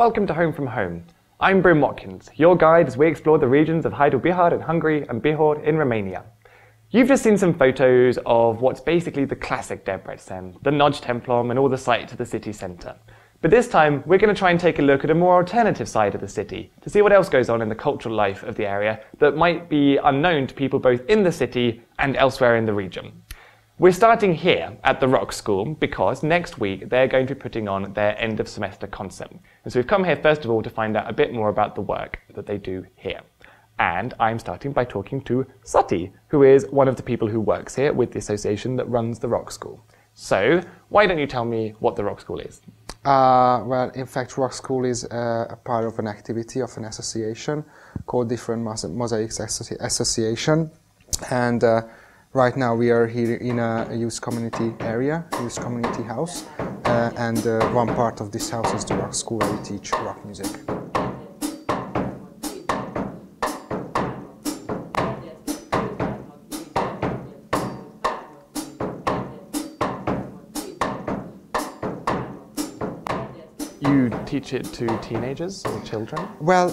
Welcome to Home from Home. I'm Bryn Watkins, your guide as we explore the regions of Hajdú-Bihar in Hungary and Bihar in Romania. You've just seen some photos of what's basically the classic Debrecen, the Nagytemplom and all the sights of the city centre. But this time, we're going to try and take a look at a more alternative side of the city to see what else goes on in the cultural life of the area that might be unknown to people both in the city and elsewhere in the region. We're starting here at the Rocksuli because next week they're going to be putting on their end of semester concert. And so we've come here first of all to find out a bit more about the work that they do here. And I'm starting by talking to Sati, who is one of the people who works here with the association that runs the Rocksuli. So, why don't you tell me what the Rocksuli is? Well, in fact, Rocksuli is a part of an activity of an association called Different Mosaics Association. And right now we are here in a youth community area, youth community house. And one part of this house is the Rocksuli where we teach rock music. You teach it to teenagers or children? Well,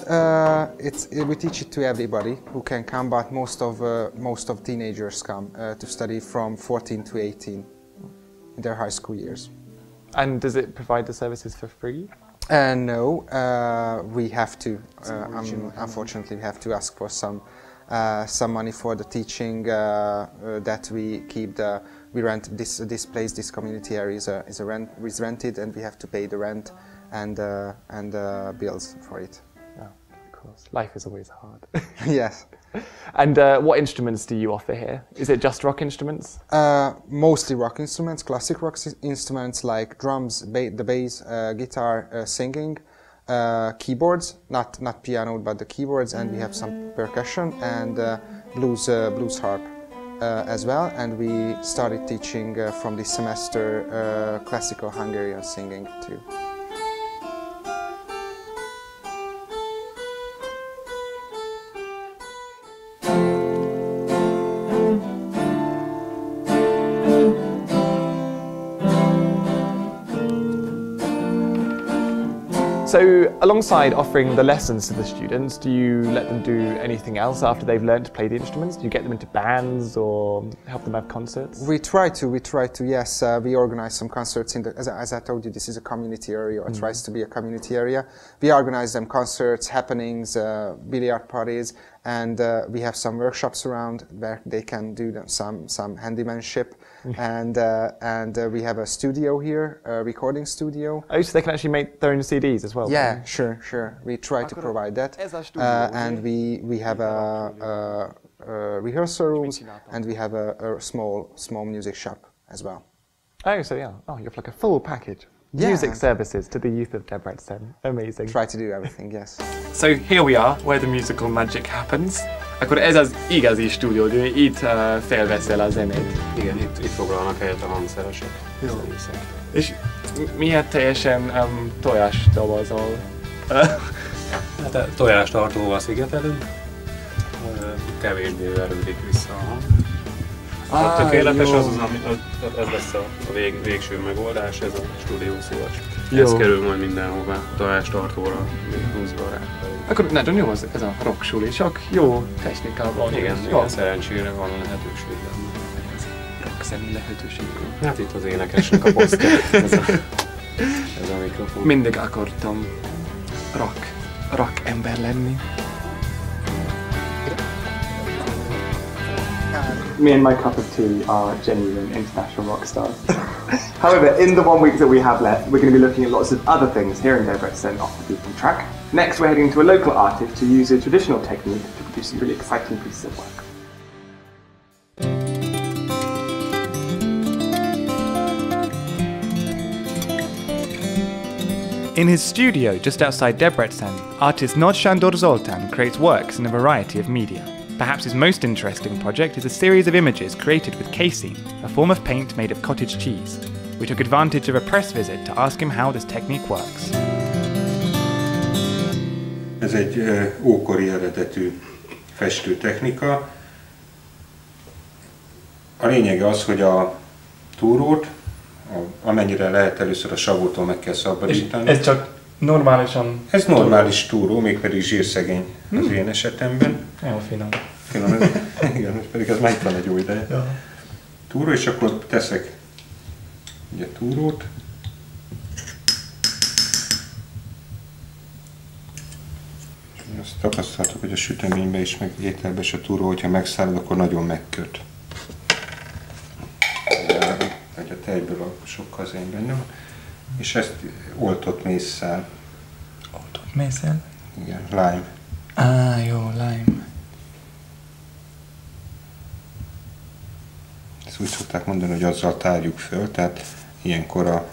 we teach it to everybody who can come, but most of teenagers come to study from 14 to 18 in their high school years. And does it provide the services for free? No, we have to. Unfortunately, we have to ask for some money for the teaching that we keep. We rent this place. This community area is rented, and we have to pay the rent and bills for it. Yeah, of course. Life is always hard. Yes. And what instruments do you offer here? Is it just rock instruments? Mostly rock instruments, classic rock instruments like drums, the bass, guitar, singing, keyboards, not piano, but the keyboards, and we have some percussion and blues harp as well. And we started teaching from this semester classical Hungarian singing too. So, alongside offering the lessons to the students, do you let them do anything else after they've learned to play the instruments? Do you get them into bands or help them have concerts? We try to, yes. We organize some concerts as I told you, this is a community area, or tries to be a community area. We organize them concerts, happenings, billiard parties, and we have some workshops around where they can do some handymanship. And we have a studio here, a recording studio. Oh, so they can actually make their own CDs as well? Yeah, sure. We try to provide that. And we have a rehearsal rooms, and we have a small music shop as well. Oh, so yeah. Oh, you have like a full package. Yeah. Music services to the youth of Debrecen. Amazing. Try to do everything, yes. So here we are, where the musical magic happens. Akkor ez az igazi stúdió, itt felveszel a zenét. Igen, itt foglalnak helyet a hangszeresek. Jó. És miért teljesen tojást dobozol? Hát a tojástartóval szigetelünk, kevésbé verődik vissza a hang. A tökéletes ez lesz a végső megoldás, ez a stúdiószivacs. Ez kerül majd mindenhová, tojástartóra, még húzva rá. Akkor nagyon jó ez a Rocksuli, csak jó technikával. Igen, szerencsére van lehetőség. Rock-zeni lehetőség. Hát itt az énekesnek a posztja, ez a mikrofon. Mindig akartam rock ember lenni. Me and my cup of tea are genuine international rock stars. However, in the 1 week that we have left, we're going to be looking at lots of other things here in Debrecen off the beaten track. Next, we're heading to a local artist to use a traditional technique to produce some really exciting pieces of work. In his studio just outside Debrecen, artist Itthon-Otthon creates works in a variety of media. Perhaps his most interesting project is a series of images created with casein, a form of paint made of cottage cheese. We took advantage of a press visit to ask him how this technique works. Ez egy ókori eredetű festőtechnika. A lényege az, hogy a túrót, amennyire lehet először a savótól meg kell szabadítani. Ez csak Normálisan. Ez normális túró, mégpedig zsírszegény az én esetemben. Jó, finom. Finom, igen, pedig ez megvan egy jó ideje. Ja. Túró, és akkor teszek ugye túrót. Azt tapasztaltuk, hogy a süteményben is, meg ételben is a túró, hogyha megszállod, akkor nagyon megköt. Vagy a tejből a sok kazén benne van. És ezt oltott mésszel. Oltott mésszel? Igen, lime. Jó, lime. Ezt úgy szokták mondani, hogy azzal tárjuk föl, tehát ilyenkor a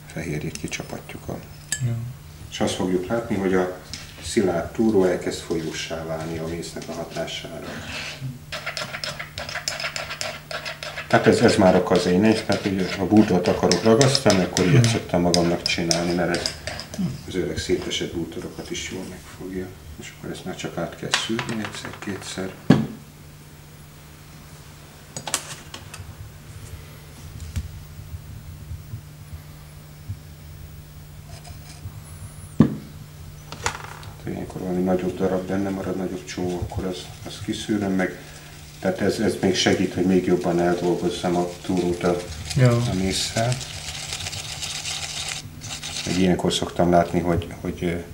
fehérjét kicsapatjuk. Jó. És azt fogjuk látni, hogy a szilárd túró elkezd folyóssá válni a mésznek a hatására. Tehát ez már a kazény, tehát ha bútort akarok ragasztani, akkor ilyet szoktam magamnak csinálni, mert ez az öreg szétesett bútorokat is jól megfogja. És akkor ezt már csak át kell szűrni egyszer-kétszer. Ilyenkor valami nagyobb darab benne marad, nagyobb csomó, akkor azt kiszűröm meg. Tehát ez még segít, hogy még jobban eldolgozzam a túrót a mésszel. Ilyenkor szoktam látni, hogy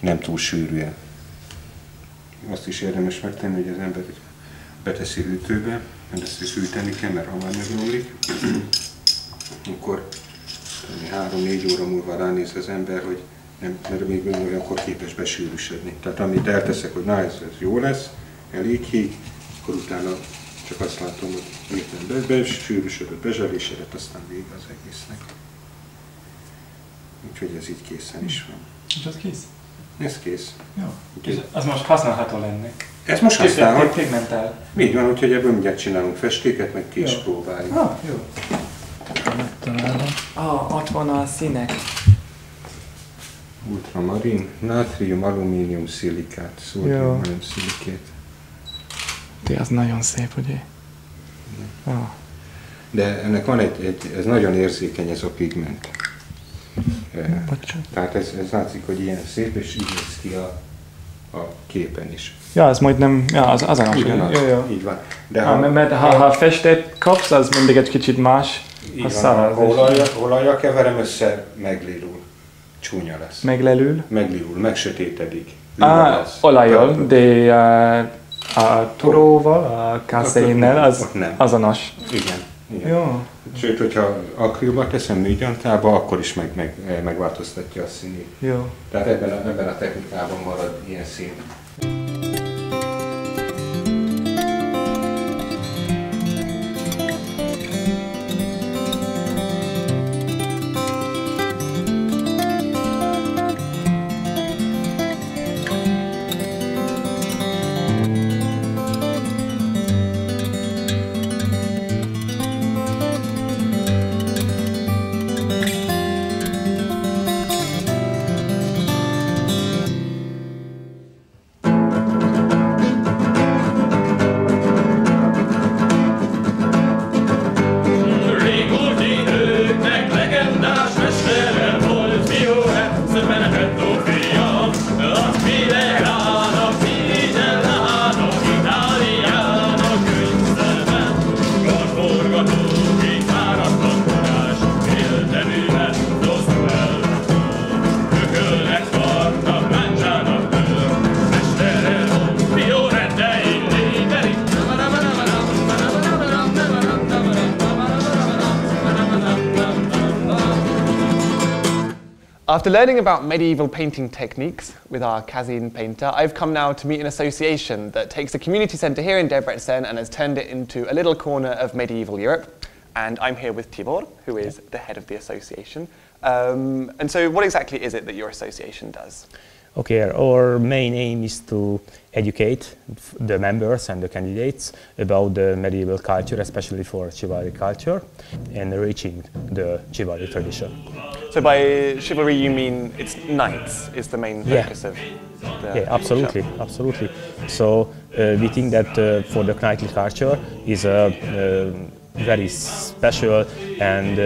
nem túl sűrűen. Azt is érdemes megtenni, hogy az ember beteszi hűtőbe, mert ezt is hűteni kell, mert hamar megromlik. Akkor 3-4 óra múlva ránéz az ember, hogy nem, mert még olyankor képes besűrűsödni. Tehát amit elteszek, hogy na ez jó lesz, elég híg, akkor utána csak azt látom, hogy hirtelen besűrűsödött, bezselésedett, aztán vége az egésznek. Úgyhogy ez így készen is van. És az kész? Ez kész. Jó. Úgyhogy az most használható lenne. Ez most használható. Pigmentál. Így van, úgyhogy ebből mindjárt csinálunk festéket, meg ki is próbáljuk. Jó. Ott van a színek. Ultramarin, nátrium, alumínium, szilikát, szódium, alumínium, szilikét. Az nagyon szép, ugye? De ennek van ez nagyon érzékeny ez a pigment. Tehát ez látszik, hogy ilyen szép, és így néz ki a képen is. Ja, ez majdnem, az azonos. Jó. Így van. De mert ha festet kapsz, az mindig egy kicsit más. Ha olajjal keverem össze, meglilul. Csúnya lesz. Meglelül? Meglilul, megsötétedik. Olajjal, de a túróval, a kazénnel az azonos. Igen. Jó. Sőt, hogyha akrilba teszem műgyantába, akkor is megváltoztatja a színét. Jó. Tehát ebben a technikában marad ilyen szín. After learning about medieval painting techniques with our Kazin painter, I've come now to meet an association that takes a community centre here in Debrecen and has turned it into a little corner of medieval Europe. And I'm here with Tibor, who is the head of the association. And so what exactly is it that your association does? Okay, our main aim is to educate the members and the candidates about the medieval culture, especially for chivalry culture, and reaching the chivalry tradition. So by chivalry you mean it's knights is the main focus of the absolutely, show. Absolutely. So we think that for the knightly culture is a very special and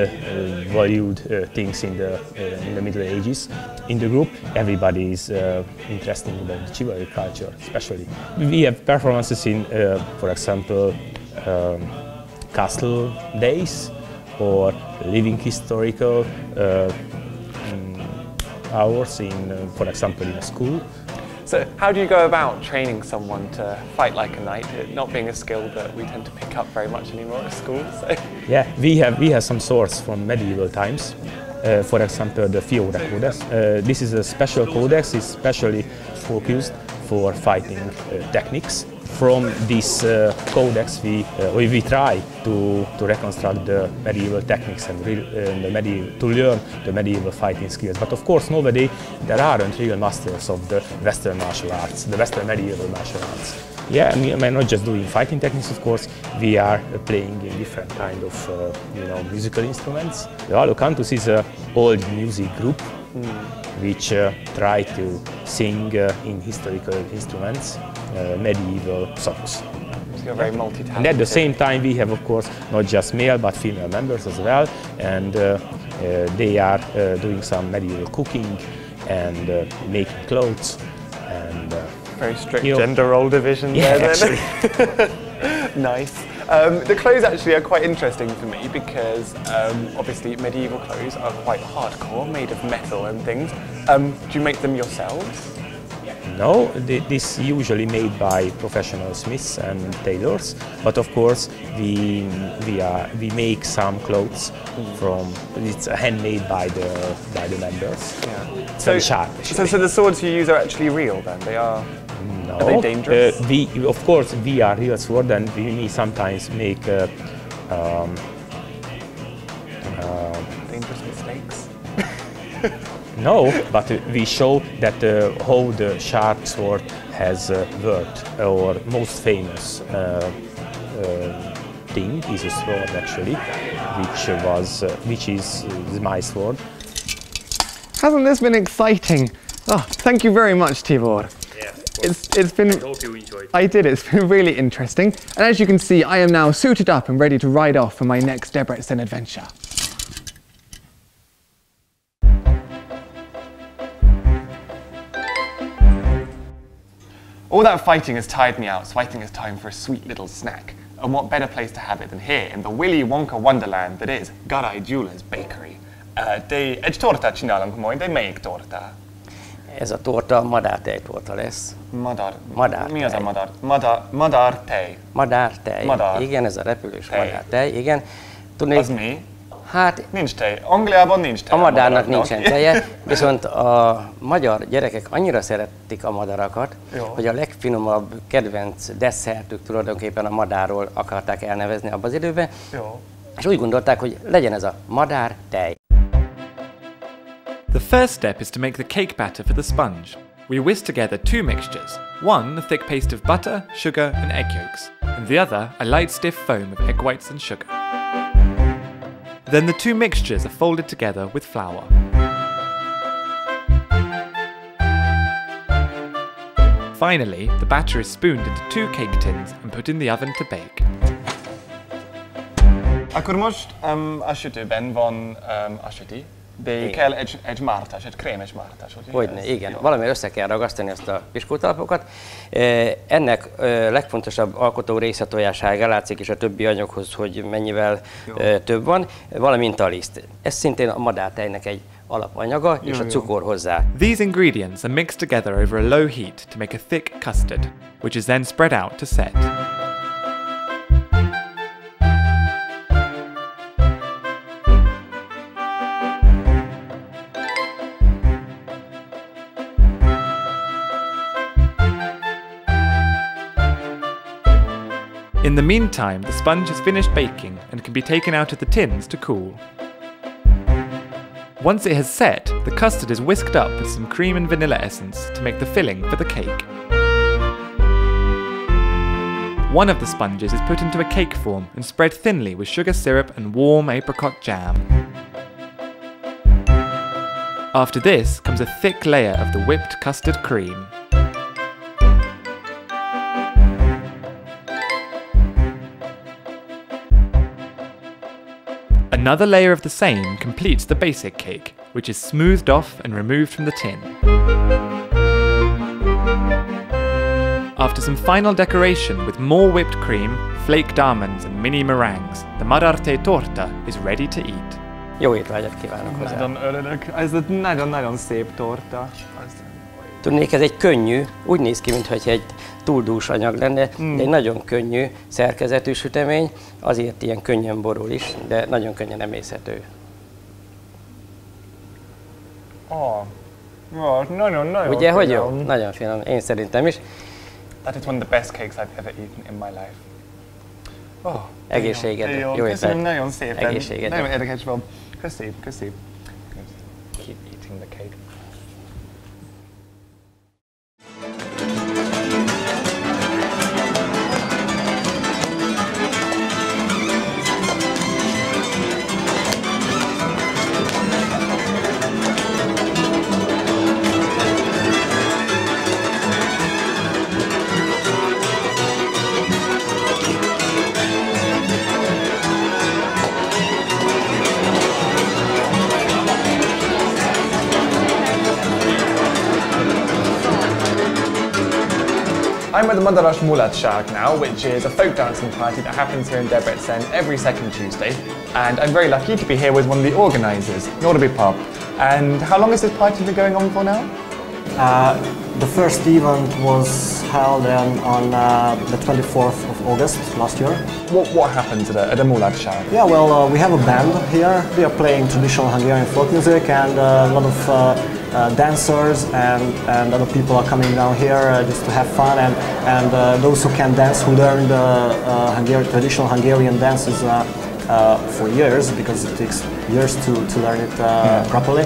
valued things in the Middle Ages. In the group, everybody is interested about the chivalry culture, especially. We have performances in, for example, castle days or living historical hours in, for example, in a school. So how do you go about training someone to fight like a knight, it not being a skill that we tend to pick up very much anymore at school? So. Yeah, we have some source from medieval times. For example, the Fiora Codex. This is a special codex, it's specially focused for fighting techniques. From this codex, we try to reconstruct the medieval techniques and to learn the medieval fighting skills. But of course, nowadays there aren't real masters of the Western martial arts, the Western medieval martial arts. Yeah, we're not just doing fighting techniques, of course. We are playing in different kind of musical instruments. The Alocantus is an old music group which try to sing in historical instruments, medieval songs. So you're very multi-talented. And at the same time, we have, of course, not just male but female members as well, and they are doing some medieval cooking and making clothes and. Very strict gender role division yeah, there then. Nice. The clothes actually are quite interesting for me because obviously medieval clothes are quite hardcore, made of metal and things. Do you make them yourselves? No, this is usually made by professional smiths and tailors, but of course we make some clothes from, it's handmade by the members. Yeah. It's very sharp. So the swords you use are actually real then? They are. No. Are they dangerous? Of course, we are real sword, and we sometimes make dangerous mistakes. No, but we show that how the sharp sword has worked. Our most famous thing is a sword actually, which is my sword. Hasn't this been exciting? Oh, thank you very much, Tibor. It's been. I hope you enjoyed. I did. It's been really interesting. And as you can see, I am now suited up and ready to ride off for my next Debrecen adventure. All that fighting has tired me out, so I think it's time for a sweet little snack. And what better place to have it than here in the Willy Wonka wonderland that is Garai Jewelers Bakery. Egy tortát csinálunk majd, de melyik torta? Ez a torta madártejtorta lesz. Madár. Mi az a madár? Madártej. Madártej. Madár. Igen, ez a repülős madártej. Igen. Tudnék, az mi? Hát nincs tej. Angliában nincs tej. A madárnak nincsen teje, viszont a magyar gyerekek annyira szeretik a madarakat, hogy a legfinomabb kedvenc desszertük tulajdonképpen a madárról akarták elnevezni abban az időben. Jó. És úgy gondolták, hogy legyen ez a madártej. The first step is to make the cake batter for the sponge. We whisk together two mixtures, one a thick paste of butter, sugar and egg yolks, and the other a light stiff foam of egg whites and sugar. Then the two mixtures are folded together with flour. Finally, the batter is spooned into two cake tins and put in the oven to bake. Akkor most a sütőben van a süti, de kell egy mártás, egy krémes mártás. Hogyne, igen. Valamiért össze kell ragasztani azt a piskótalapokat. Ennek legfontosabb alkotó része tojásága, látszik is a többi anyaghoz, hogy mennyivel több van, valamint a liszt. Ez szintén a madártejnek egy alapanyaga, és a cukor hozzá. These ingredients are mixed together over a low heat to make a thick custard, which is then spread out to set. In the meantime, the sponge has finished baking and can be taken out of the tins to cool. Once it has set, the custard is whisked up with some cream and vanilla essence to make the filling for the cake. One of the sponges is put into a cake form and spread thinly with sugar syrup and warm apricot jam. After this comes a thick layer of the whipped custard cream. Another layer of the same completes the basic cake, which is smoothed off and removed from the tin. After some final decoration with more whipped cream, flaked almonds and mini meringues, the madarte torta is ready to eat. Jó étvágyat kívánok hozzá! Nagyon örülök, ez egy nagyon-nagyon szép torta. Tudnék, ez egy könnyű, úgy néz ki, mintha egy túl dús anyag lenne, de egy nagyon könnyű szerkezetű sütemény, azért ilyen könnyen borul is, de nagyon könnyen emészhető. Nagyon-nagyon ugye, hogy jó? Nagyon finom, én szerintem is. That is one of the best cakes I've ever eaten in my life. Egészségedre, jó köszönöm étvágyat! nagyon szépen. Egészségedre! Nagyon érdekes volt. Köszönöm. Keep eating the cake. I'm at the Madaras Mulatság now, which is a folk dancing party that happens here in Debrecen every second Tuesday. And I'm very lucky to be here with one of the organisers, Pop. And how long has this party been going on for now? The first event was held on the 24th of August last year. What happens at a Mulatság? Yeah, well, we have a band here. We are playing traditional Hungarian folk music, and a lot of dancers and other people are coming down here just to have fun. And those who can dance, who learn the traditional Hungarian dances for years, because it takes years to learn it properly,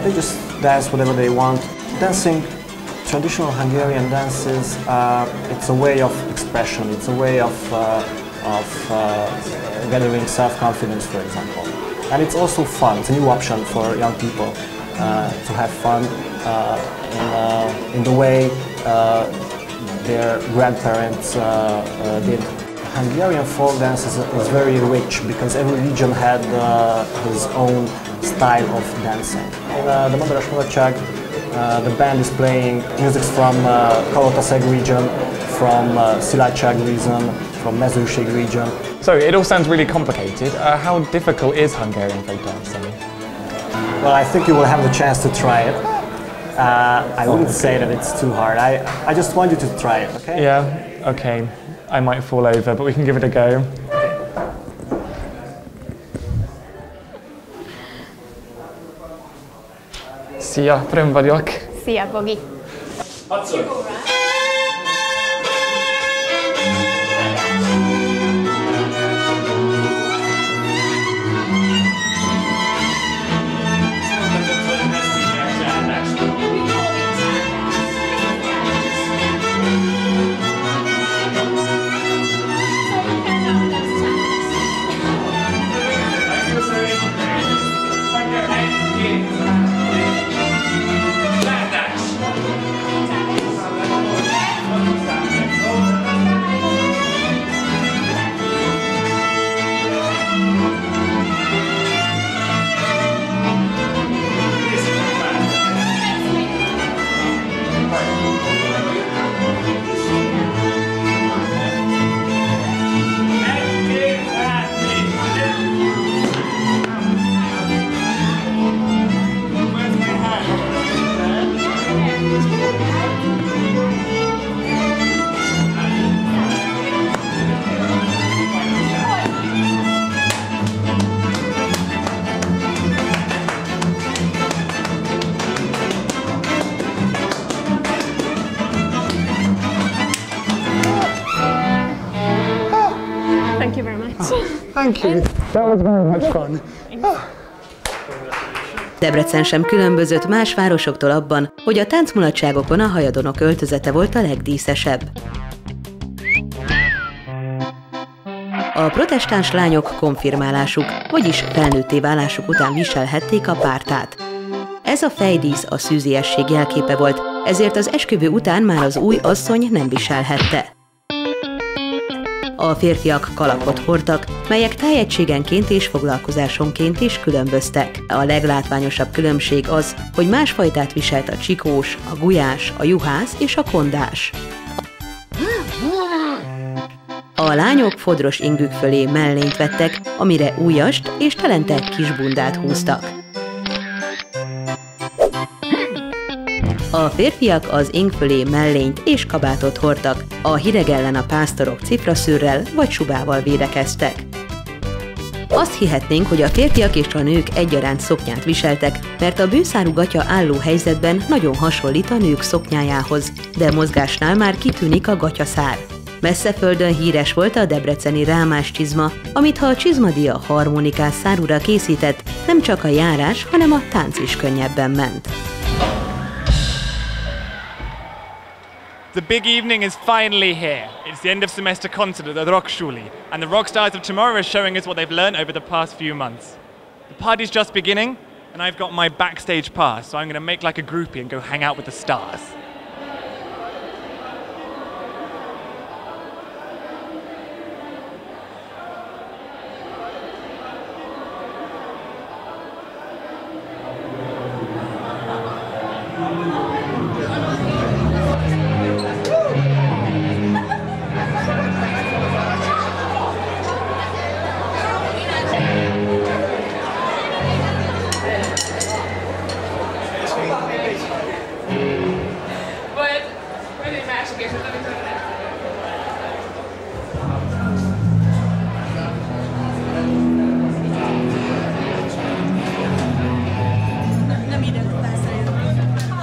they just dance whatever they want. Dancing traditional Hungarian dances, it's a way of expression, it's a way of gathering self-confidence, for example. And it's also fun, it's a new option for young people to have fun in the way their grandparents did. Hungarian folk dance is very rich because every region had his own style of dancing. In the Madaras Mulatság, the band is playing music from Kalotaszeg region, from Szilágyság region, from Mezőség region. So it all sounds really complicated. How difficult is Hungarian folk dancing? Well, I think you will have the chance to try it. I wouldn't say that it's too hard. I just want you to try it, okay? Yeah, okay. I might fall over, but we can give it a go. Szia, Bryn vagyok. Szia, Bogi. Thank you. That was very much fun. Debrecen sem különbözött más városoktól abban, hogy a táncmulatságokon a hajadonok öltözete volt a legdíszesebb. A protestáns lányok konfirmálásuk, vagyis felnőtté válásuk után viselhették a pártát. Ez a fejdísz a szűziesség jelképe volt, ezért az esküvő után már az új asszony nem viselhette. A férfiak kalapot hordtak, melyek tájegységenként és foglalkozásonként is különböztek. A leglátványosabb különbség az, hogy másfajtát viselt a csikós, a gulyás, a juhász és a kondás. A lányok fodros ingük fölé mellényt vettek, amire ujjast és telente kisbundát húztak. A férfiak az ing fölé mellényt és kabátot hordtak, a hideg ellen a pásztorok cifraszőrrel vagy subával védekeztek. Azt hihetnénk, hogy a férfiak és a nők egyaránt szoknyát viseltek, mert a bőszárú gatya álló helyzetben nagyon hasonlít a nők szoknyájához, de mozgásnál már kitűnik a gatyaszár. Messze földön híres volt a debreceni rámás csizma, amit ha a csizmadia harmonikás szárúra készített, nem csak a járás, hanem a tánc is könnyebben ment. The big evening is finally here. It's the end of semester concert at the Rocksuli, and the rock stars of tomorrow are showing us what they've learned over the past few months. The party's just beginning, and I've got my backstage pass, so I'm going to make like a groupie and go hang out with the stars.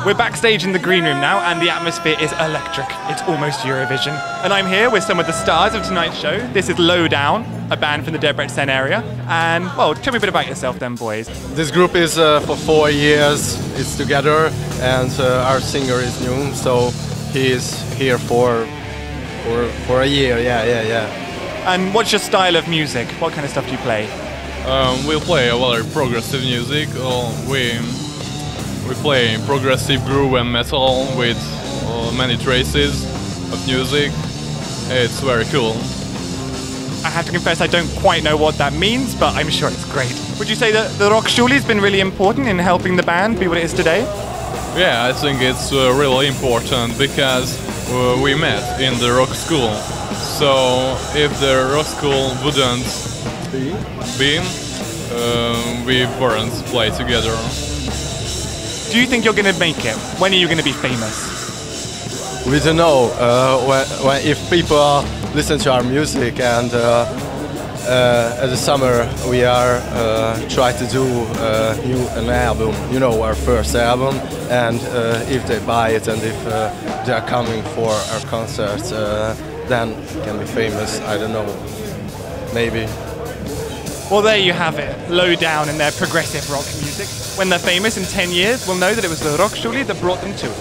We're backstage in the green room now, and the atmosphere is electric. It's almost Eurovision. And I'm here with some of the stars of tonight's show. This is Lowdown, a band from the Debrecen area. And, well, tell me a bit about yourself then, boys. This group is for 4 years. It's together, and our singer is new, so he is here for a year, yeah. And what's your style of music? What kind of stuff do you play? We'll play a lot of progressive music. We play progressive groove and metal with many traces of music. It's very cool. I have to confess I don't quite know what that means, but I'm sure it's great. Would you say that the Rocksuli has been really important in helping the band be what it is today? Yeah, I think it's really important because we met in the rock school. So if the rock school wouldn't be, we wouldn't play together. Do you think you're going to make it? When are you going to be famous? We don't know. If people listen to our music, and at the summer we are try to do an album, you know, our first album, and if they buy it and if they are coming for our concerts, then we can be famous. I don't know. Maybe. Well, there you have it. Lowdown and their progressive rock music. When they're famous in 10 years, we'll know that it was the Rocksuli that brought them to us.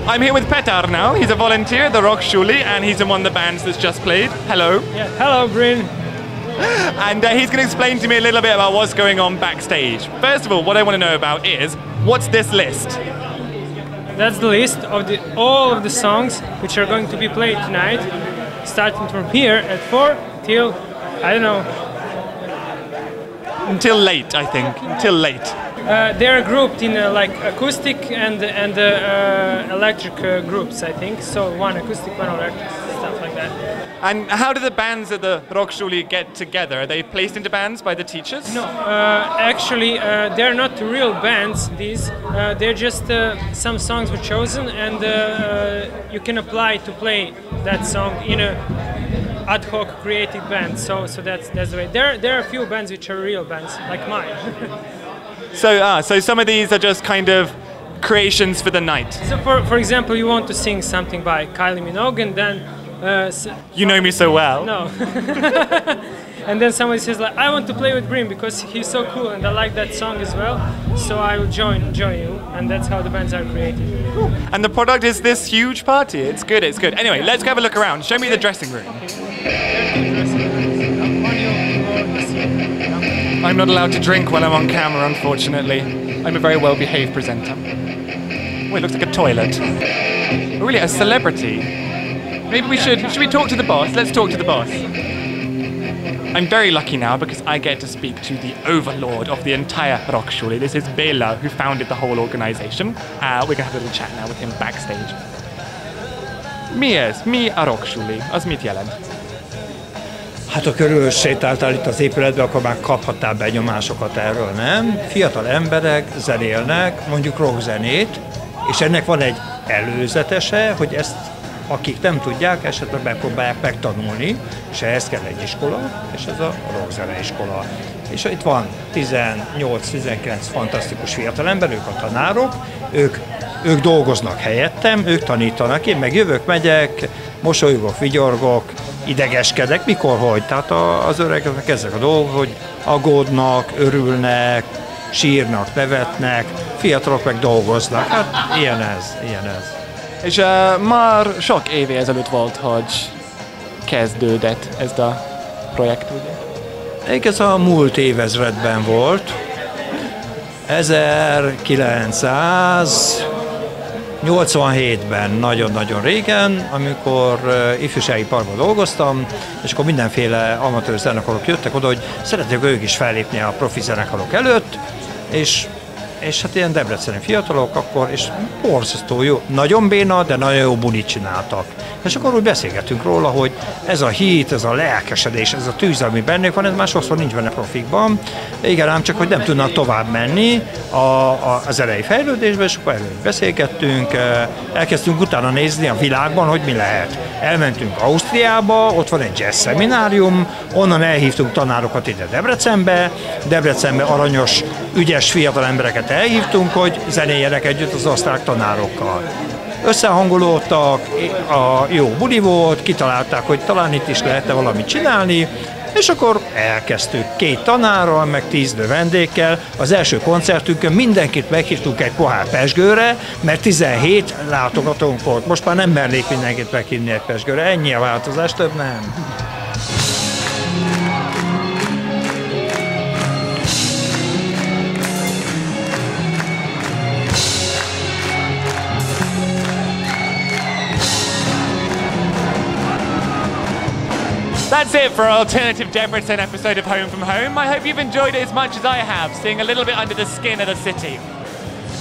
I'm here with Petar now. He's a volunteer at the Rocksuli, and he's in one of the bands that's just played. Hello. Yeah, hello, Bryn. And he's going to explain to me a little bit about what's going on backstage. First of all, what I want to know about is, what's this list? That's the list of all of the songs which are going to be played tonight, starting from here at 4 till, I don't know. Until late, I think. Until late. They're grouped in like acoustic and electric groups, I think. So one acoustic, one electric, stuff like that. And how do the bands at the Rocksuli get together? Are they placed into bands by the teachers? No, actually, they're not real bands. These they're just some songs were chosen, and you can apply to play that song in a ad hoc created band. So that's the way. There are a few bands which are real bands, like mine. So some of these are just kind of creations for the night. So for example, you want to sing something by Kylie Minogue, and then you know me so well. No. and then somebody says like, I want to play with Bryn because he's so cool and I like that song as well, so I will join you, and that's how the bands are created. And the product is this huge party. It's good, it's good. Anyway, let's go have a look around. Show me the dressing room. I'm not allowed to drink while I'm on camera, unfortunately. I'm a very well-behaved presenter. Oh, it looks like a toilet. Oh, really, a celebrity. Maybe we should we talk to the boss? Let's talk to the boss. I'm very lucky now because I get to speak to the overlord of the entire Rocksuli. This is Béla, who founded the whole organization. We're gonna have a little chat now with him backstage. Mi ez? Mi a Rocksuli? Az mit jelent? Hát ha körül sétáltál itt az épületben, akkor már kaphattál benyomásokat erről, nem? Fiatal emberek zenélnek, mondjuk rockzenét, és ennek van egy előzetese, hogy ezt akik nem tudják, esetleg megpróbálják megtanulni, és ehhez kell egy iskola, és ez a rockzeneiskola. És itt van 18-19 fantasztikus fiatalember, ők a tanárok, ők dolgoznak helyettem, ők tanítanak, én meg jövök, megyek, mosolygok, vigyorgok, idegeskedek, mikor, hogy. Tehát az öregeknek ezek a dolgok, hogy aggódnak, örülnek, sírnak, nevetnek, fiatalok meg dolgoznak. Hát ilyen ez. És már sok éve ezelőtt volt, hogy kezdődött ez a projekt, ugye? Ez a múlt évezredben volt. 1987-ben, nagyon-nagyon régen, amikor ifjúsági parkban dolgoztam, és akkor mindenféle amatőr zenekarok jöttek oda, hogy szeretnék ők is fellépni a profi zenekarok előtt, és hát ilyen debreceni fiatalok akkor, és borzasztó jó, nagyon béna, de nagyon jó bulit csináltak. És akkor úgy beszélgetünk róla, hogy ez a hit, ez a lelkesedés, ez a tűz, ami bennük van, ez már sokszor nincs benne profikban. Igen, ám csak, hogy nem tudnak tovább menni az elejé fejlődésben, és akkor előtt beszélgettünk, elkezdtünk utána nézni a világban, hogy mi lehet. Elmentünk Ausztriába, ott van egy jazz szeminárium, onnan elhívtunk tanárokat ide Debrecenbe aranyos, ügyes fiatal embereket elhívtunk, hogy zenéljenek együtt az osztrák tanárokkal. Összehangolódtak, a jó buli volt, kitalálták, hogy talán itt is lehetne valamit csinálni, és akkor elkezdtük 2 tanárral, meg 10 vendégkel. Az első koncertünkön mindenkit meghívtunk egy pohár pezsgőre, mert 17 látogatónk volt. Most már nem mernék mindenkit meghívni egy pezsgőre, ennyi a változás, több nem. That's it for our alternative Debrecen episode of Home from Home. I hope you've enjoyed it as much as I have, seeing a little bit under the skin of the city.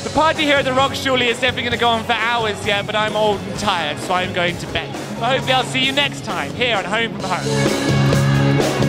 The party here at the Rocksuli is definitely going to go on for hours yet, but I'm old and tired, so I'm going to bed. But hopefully I'll see you next time here at Home from Home.